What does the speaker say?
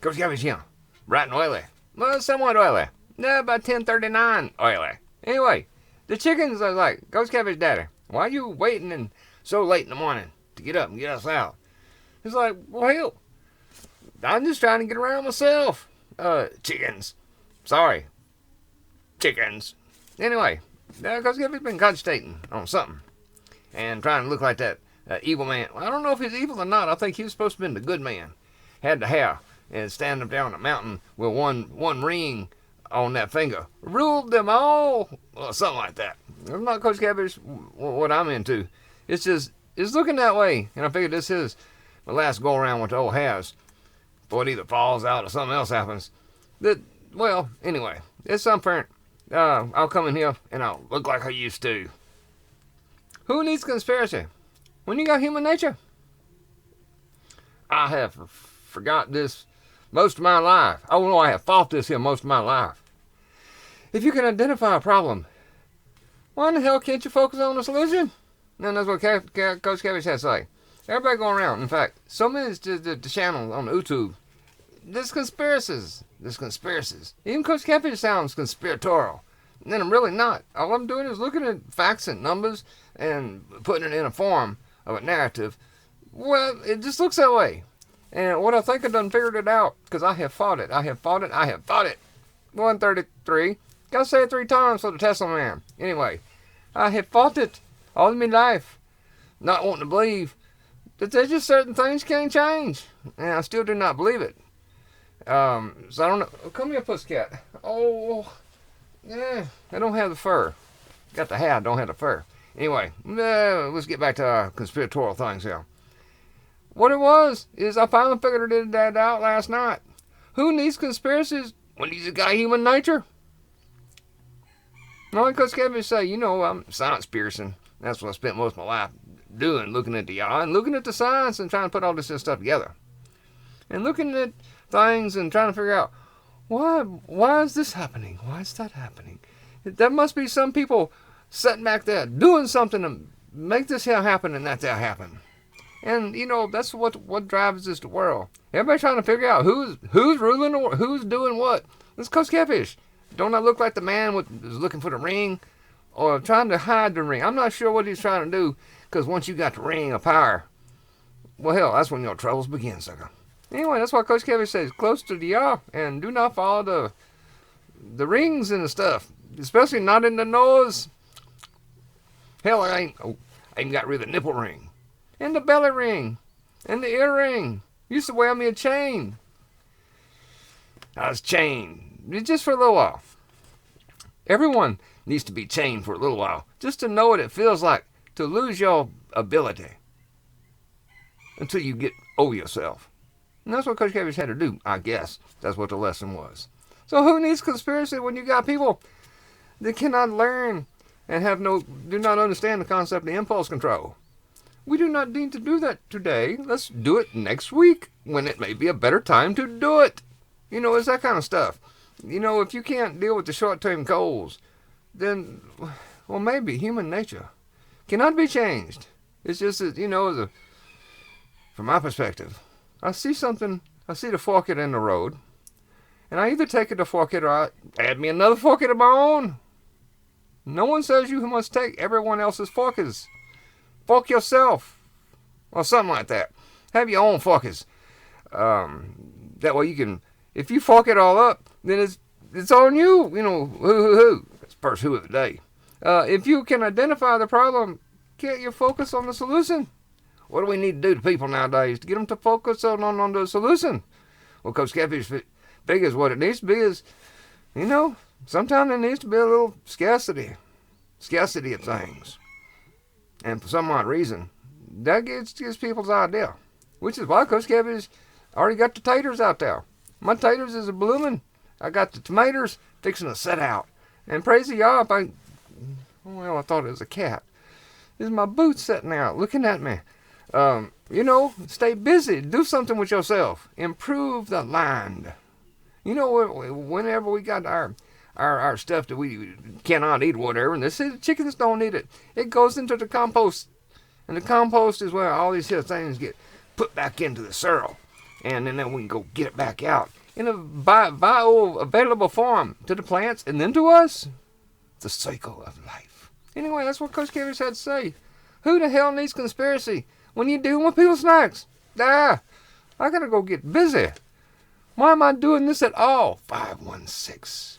Coach Cabbage, yeah. Bright and oily. Well, somewhat oily. No, about 10:39 oily. Anyway, the chickens are like, Coach Cabbage Daddy, why are you waiting and so late in the morning to get up and get us out? He's like, well, hell, I'm just trying to get around myself. Chickens. Sorry. Chickens. Anyway, Coach Cabbage been cogitating on something and trying to look like that evil man. Well, I don't know if he's evil or not. I think he was supposed to be the good man. Had the hair and stand up down on the mountain with one ring on that finger. Ruled them all. Or something like that. It's not Coach Cabbage what I'm into. It's looking that way. And I figured this is my last go around with the old house. Before it either falls out or something else happens. Well, anyway, it's some parent. I'll come in here and I'll look like I used to. Who needs conspiracy when you got human nature? I have forgot this most of my life. Oh no, I have fought this here most of my life. If you can identify a problem, why in the hell can't you focus on the solution? And that's what Coach Cabbage has to say. Everybody going around. In fact, so many the channels on YouTube. There's conspiracies. Even Coach Cabbage sounds conspiratorial. And I'm really not. All I'm doing is looking at facts and numbers and putting it in a form of a narrative. Well, it just looks that way. And what I think I done figured it out, because I have fought it. 133. Gotta say it 3 times for the Tesla man. Anyway, I have fought it all of my life. Not wanting to believe that there's just certain things can't change. And I still do not believe it. So I don't know. Come here, pussycat. Oh, yeah. I don't have the fur. Got the hat, don't have the fur. Anyway, let's get back to our conspiratorial things here. What it was is I finally figured that out last night. Who needs conspiracies when he's got human nature? Only Coach Cabbage say, I'm science piercing. That's what I spent most of my life doing, looking at the eye and looking at the science and trying to put all this stuff together. And looking at things and trying to figure out, why is this happening? Why is that happening? There must be some people sitting back there doing something to make this here happen and that there happen. And, that's what drives this world. Everybody trying to figure out who's ruling or who's doing what. This Coach Catfish. Don't I look like the man who's looking for the ring or trying to hide the ring? I'm not sure what he's trying to do, because once you got the ring of power, well, hell, that's when your troubles begin, sucker. Anyway, that's why Coach Catfish says close to the eye and do not follow the rings and the stuff, especially not in the nose. Hell, I ain't got rid of the nipple ring. And the belly ring. And the ear ring. Used to wear me a chain. I was chained. Just for a little while. Everyone needs to be chained for a little while. Just to know what it feels like to lose your ability. Until you get over yourself. And that's what Coach Cabbage had to do, I guess. That's what the lesson was. So who needs conspiracy when you got people that cannot learn and do not understand the concept of impulse control? We do not need to do that today. Let's do it next week when it may be a better time to do it. It's that kind of stuff. If you can't deal with the short-term goals, then, well, maybe human nature cannot be changed. It's just that, from my perspective, I see the fork it in the road, and I either take it to fork it or I add me another fork it of my own. No one says you must take everyone else's forkers. Fork yourself. Or something like that. Have your own forkers. That way you can, if you fork it all up, then it's on you. Who. That's first who of the day. If you can identify the problem, get your focus on the solution. What do we need to do to people nowadays to get them to focus on the solution? Well, Coach Catfish figures what it needs to be is, sometimes there needs to be a little scarcity of things. And for some odd reason, that gives people's idea. Which is why Coach Catfish already got the taters out there. My taters is a blooming. I got the tomatoes fixing to set out. And praise the y'all, I thought it was a cat. This is my boots sitting out, looking at me. Stay busy. Do something with yourself. Improve the land. Whenever we got our stuff that we cannot eat or whatever, and they say the chickens don't eat it, it goes into the compost. And the compost is where all these here things get put back into the soil. And then we can go get it back out in a bioavailable form to the plants and then to us. The cycle of life. Anyway, that's what Coach Cavers had to say. Who the hell needs conspiracy when you're dealing with people's snacks? I gotta go get busy. Why am I doing this at all? 516